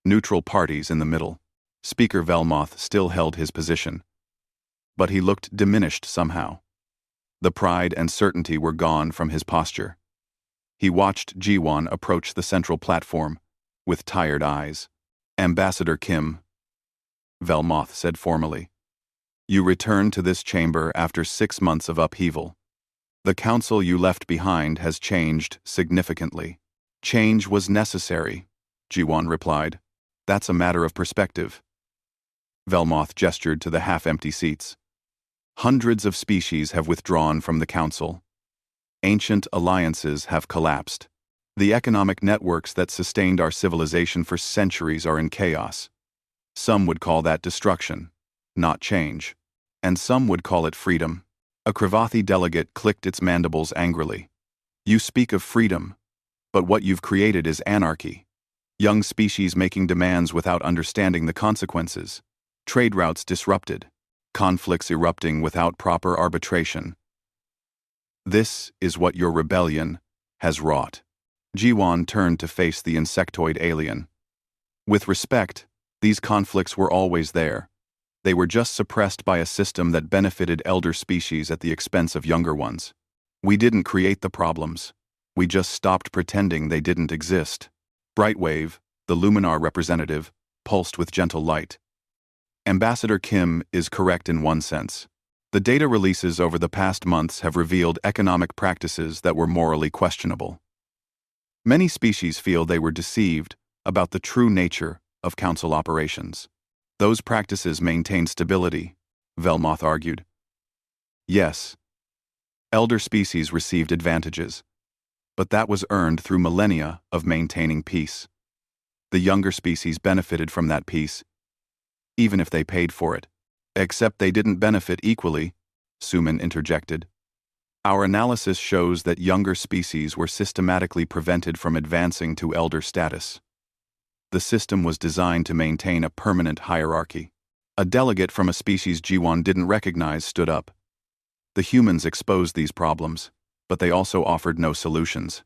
neutral parties in the middle. Speaker Velmoth still held his position, but he looked diminished somehow. The pride and certainty were gone from his posture. He watched Jiwan approach the central platform, with tired eyes. Ambassador Kim, Velmoth said formally, you return to this chamber after 6 months of upheaval. The council you left behind has changed significantly. Change was necessary, Jiwan replied. That's a matter of perspective. Velmoth gestured to the half-empty seats. Hundreds of species have withdrawn from the council. Ancient alliances have collapsed. The economic networks that sustained our civilization for centuries are in chaos. Some would call that destruction, not change. And some would call it freedom. A Kravathi delegate clicked its mandibles angrily. You speak of freedom, but what you've created is anarchy. Young species making demands without understanding the consequences. Trade routes disrupted. Conflicts erupting without proper arbitration. This is what your rebellion has wrought. Jiwan turned to face the insectoid alien. With respect, these conflicts were always there. They were just suppressed by a system that benefited elder species at the expense of younger ones. We didn't create the problems. We just stopped pretending they didn't exist. Brightwave, the Luminar representative, pulsed with gentle light. Ambassador Kim is correct in one sense. The data releases over the past months have revealed economic practices that were morally questionable. Many species feel they were deceived about the true nature of council operations. Those practices maintain stability, Velmoth argued. Yes, elder species received advantages, but that was earned through millennia of maintaining peace. The younger species benefited from that peace, even if they paid for it. Except they didn't benefit equally, Suman interjected. Our analysis shows that younger species were systematically prevented from advancing to elder status. The system was designed to maintain a permanent hierarchy. A delegate from a species Jiwan didn't recognize stood up. The humans exposed these problems, but they also offered no solutions.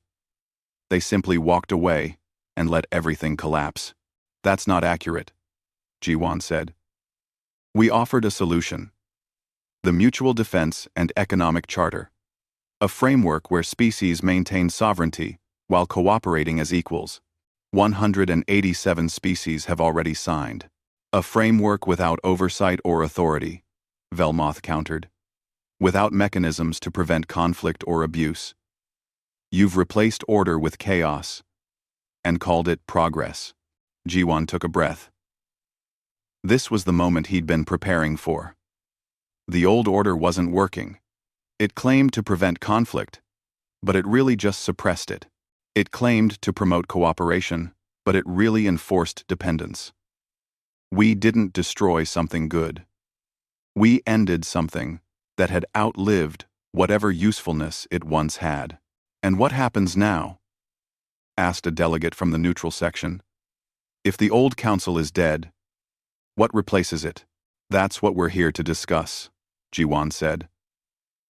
They simply walked away and let everything collapse. That's not accurate, Jiwan said. We offered a solution. The Mutual Defense and Economic Charter. A framework where species maintain sovereignty while cooperating as equals. 187 species have already signed. A framework without oversight or authority, Velmoth countered. Without mechanisms to prevent conflict or abuse. You've replaced order with chaos and called it progress. Jiwan took a breath. This was the moment he'd been preparing for. The old order wasn't working. It claimed to prevent conflict, but it really just suppressed it. It claimed to promote cooperation, but it really enforced dependence. We didn't destroy something good. We ended something that had outlived whatever usefulness it once had. And what happens now? Asked a delegate from the neutral section. If the old council is dead, what replaces it? That's what we're here to discuss, Jiwan said.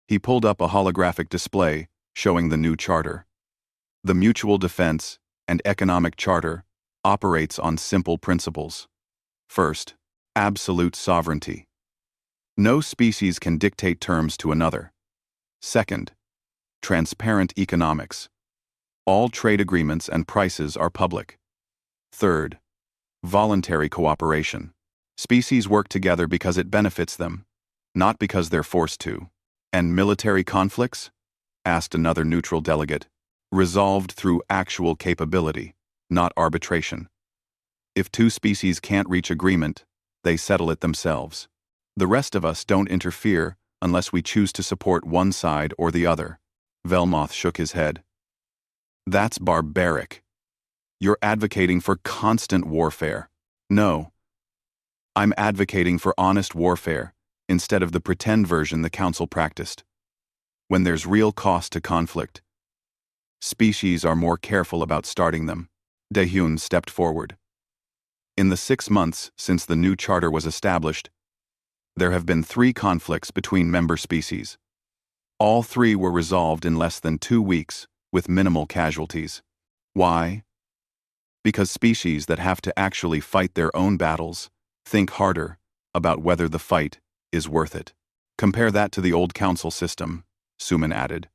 He pulled up a holographic display showing the new charter. The Mutual Defense and Economic Charter operates on simple principles. First, absolute sovereignty. No species can dictate terms to another. Second, transparent economics. All trade agreements and prices are public. Third, voluntary cooperation. Species work together because it benefits them, not because they're forced to. And military conflicts? Asked another neutral delegate. Resolved through actual capability, not arbitration. If two species can't reach agreement, they settle it themselves. The rest of us don't interfere unless we choose to support one side or the other. Velmoth shook his head. That's barbaric. You're advocating for constant warfare. No. I'm advocating for honest warfare instead of the pretend version the Council practiced. When there's real cost to conflict, species are more careful about starting them. Daehyun stepped forward. In the 6 months since the new charter was established, There have been 3 conflicts between member species. All 3 were resolved in less than 2 weeks, with minimal casualties. Why? Because species that have to actually fight their own battles think harder about whether the fight is worth it. Compare that to the old council system, Suman added.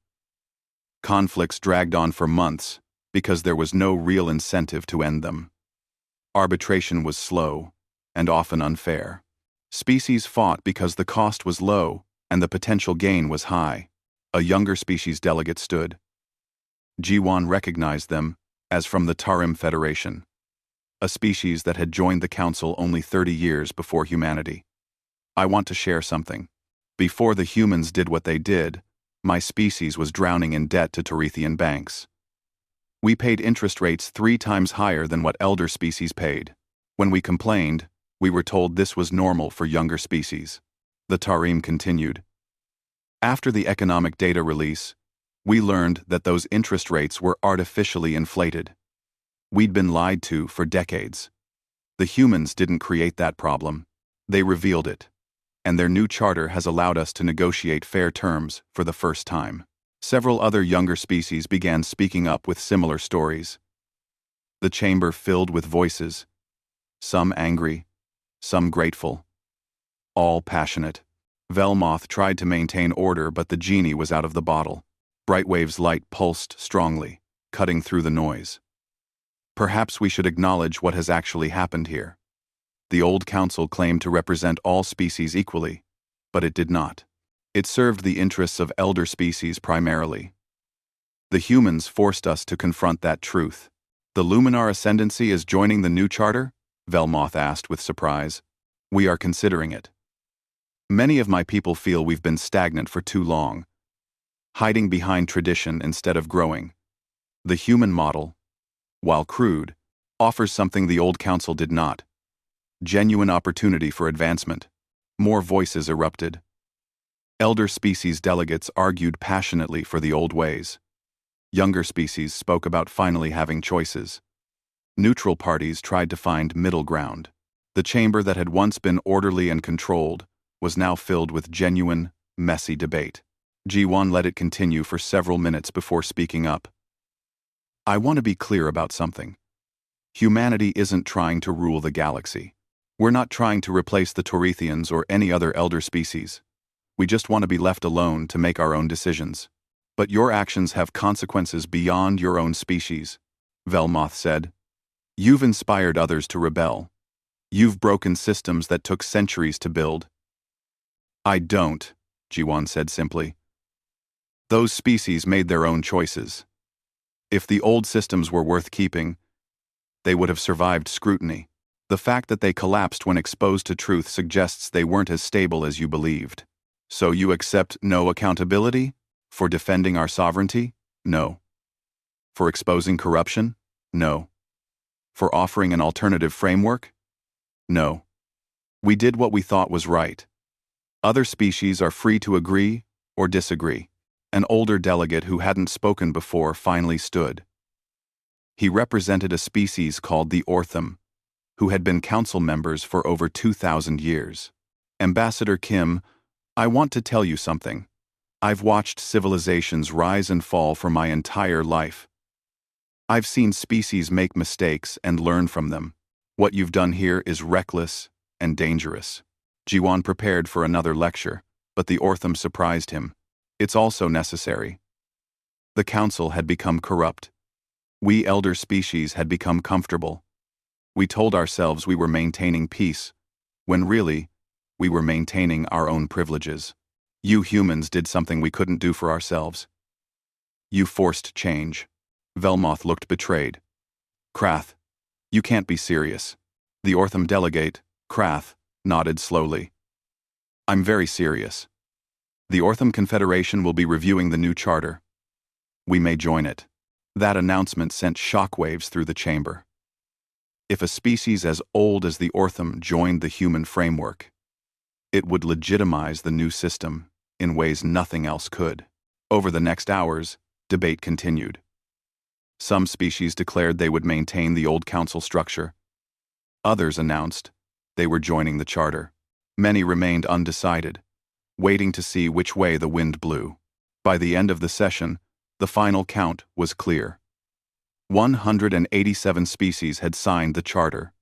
Conflicts dragged on for months because there was no real incentive to end them. Arbitration was slow and often unfair. Species fought because the cost was low and the potential gain was high. A younger species delegate stood. Jiwan recognized them as from the Tarim Federation, a species that had joined the council only 30 years before humanity. I want to share something. Before the humans did what they did, my species was drowning in debt to Tarithian banks. We paid interest rates 3 times higher than what elder species paid. When we complained, we were told this was normal for younger species. The Tarim continued. After the economic data release, we learned that those interest rates were artificially inflated. We'd been lied to for decades. The humans didn't create that problem. They revealed it. And their new charter has allowed us to negotiate fair terms for the first time. Several other younger species began speaking up with similar stories. The chamber filled with voices, some angry, some grateful, all passionate. Velmoth tried to maintain order, but the genie was out of the bottle. Brightwave's light pulsed strongly, cutting through the noise. Perhaps we should acknowledge what has actually happened here. The old council claimed to represent all species equally, but it did not. It served the interests of elder species primarily. The humans forced us to confront that truth. The Luminar Ascendancy is joining the new charter? Velmoth asked with surprise. We are considering it. Many of my people feel we've been stagnant for too long, hiding behind tradition instead of growing. The human model, while crude, offers something the old council did not. Genuine opportunity for advancement. More voices erupted. Elder species delegates argued passionately for the old ways. Younger species spoke about finally having choices. Neutral parties tried to find middle ground. The chamber that had once been orderly and controlled was now filled with genuine, messy debate. G1 let it continue for several minutes before speaking up. I want to be clear about something. Humanity isn't trying to rule the galaxy. We're not trying to replace the Tarithians or any other elder species. We just want to be left alone to make our own decisions. But your actions have consequences beyond your own species, Velmoth said. You've inspired others to rebel. You've broken systems that took centuries to build. I don't, Jiwan said simply. Those species made their own choices. If the old systems were worth keeping, they would have survived scrutiny. The fact that they collapsed when exposed to truth suggests they weren't as stable as you believed. So you accept no accountability? For defending our sovereignty? No. For exposing corruption? No. For offering an alternative framework? No. We did what we thought was right. Other species are free to agree or disagree. An older delegate who hadn't spoken before finally stood. He represented a species called the Ortham, who had been council members for over 2,000 years. Ambassador Kim, I want to tell you something. I've watched civilizations rise and fall for my entire life. I've seen species make mistakes and learn from them. What you've done here is reckless and dangerous. Jiwan prepared for another lecture, but the Ortham surprised him. It's also necessary. The council had become corrupt. We elder species had become comfortable. We told ourselves we were maintaining peace, when really, we were maintaining our own privileges. You humans did something we couldn't do for ourselves. You forced change. Velmoth looked betrayed. Krath, you can't be serious. The Ortham delegate, Krath, nodded slowly. I'm very serious. The Ortham Confederation will be reviewing the new charter. We may join it. That announcement sent shockwaves through the chamber. If a species as old as the Ortham joined the human framework, it would legitimize the new system in ways nothing else could. Over the next hours, debate continued. Some species declared they would maintain the old council structure. Others announced they were joining the charter. Many remained undecided, waiting to see which way the wind blew. By the end of the session, the final count was clear. 187 species had signed the charter.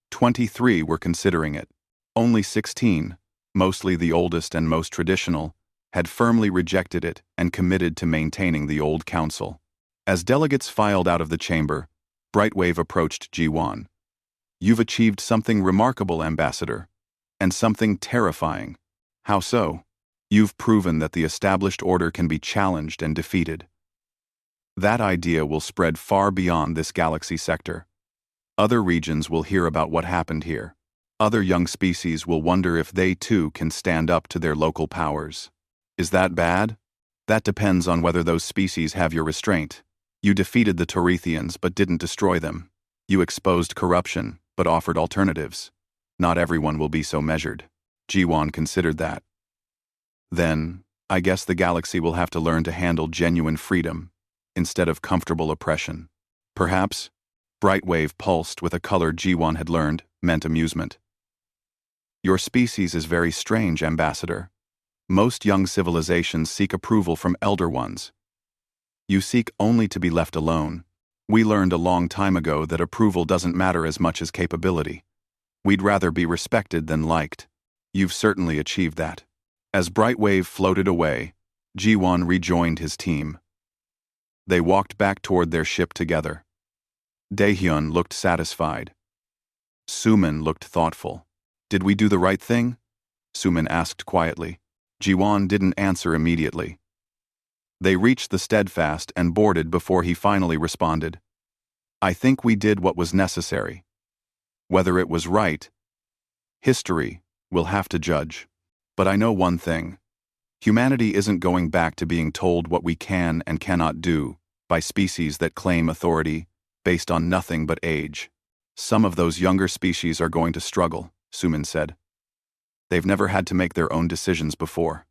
23 were considering it. Only 16, mostly the oldest and most traditional, had firmly rejected it and committed to maintaining the old council. As delegates filed out of the chamber, Brightwave approached G1. "You've achieved something remarkable, Ambassador, and something terrifying." "How so?" "You've proven that the established order can be challenged and defeated. That idea will spread far beyond this galaxy sector. Other regions will hear about what happened here. Other young species will wonder if they too can stand up to their local powers." "Is that bad?" "That depends on whether those species have your restraint. You defeated the Torethians but didn't destroy them. You exposed corruption but offered alternatives. Not everyone will be so measured." Jiwan considered that. "Then, I guess the galaxy will have to learn to handle genuine freedom instead of comfortable oppression." "Perhaps." Brightwave pulsed with a color Jiwan had learned meant amusement. "Your species is very strange, Ambassador. Most young civilizations seek approval from elder ones. You seek only to be left alone. We learned a long time ago that approval doesn't matter as much as capability. We'd rather be respected than liked. You've certainly achieved that." As Brightwave floated away, Jiwan rejoined his team. They walked back toward their ship together. Daehyun looked satisfied. Suman looked thoughtful. "Did we do the right thing?" Suman asked quietly. Jiwan didn't answer immediately. They reached the Steadfast and boarded before he finally responded. "I think we did what was necessary. Whether it was right, history will have to judge. But I know one thing. Humanity isn't going back to being told what we can and cannot do by species that claim authority based on nothing but age. Some of those younger species are going to struggle," Suman said. "They've never had to make their own decisions before.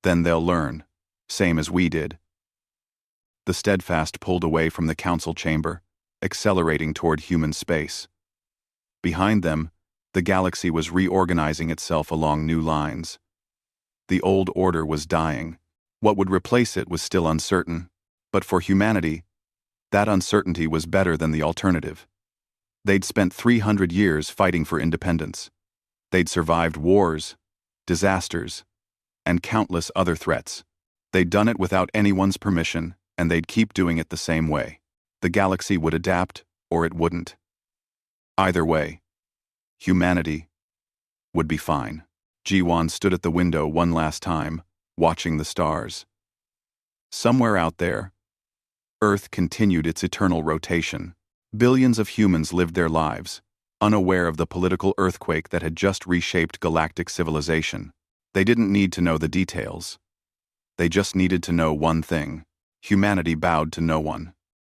Then they'll learn, same as we did." The Steadfast pulled away from the council chamber, accelerating toward human space. Behind them, the galaxy was reorganizing itself along new lines. The old order was dying. What would replace it was still uncertain, but for humanity, that uncertainty was better than the alternative. They'd spent 300 years fighting for independence. They'd survived wars, disasters, and countless other threats. They'd done it without anyone's permission, and they'd keep doing it the same way. The galaxy would adapt, or it wouldn't. Either way, humanity would be fine. Jiwan stood at the window one last time, watching the stars. Somewhere out there, Earth continued its eternal rotation. Billions of humans lived their lives, unaware of the political earthquake that had just reshaped galactic civilization. They didn't need to know the details. They just needed to know one thing: humanity bowed to no one.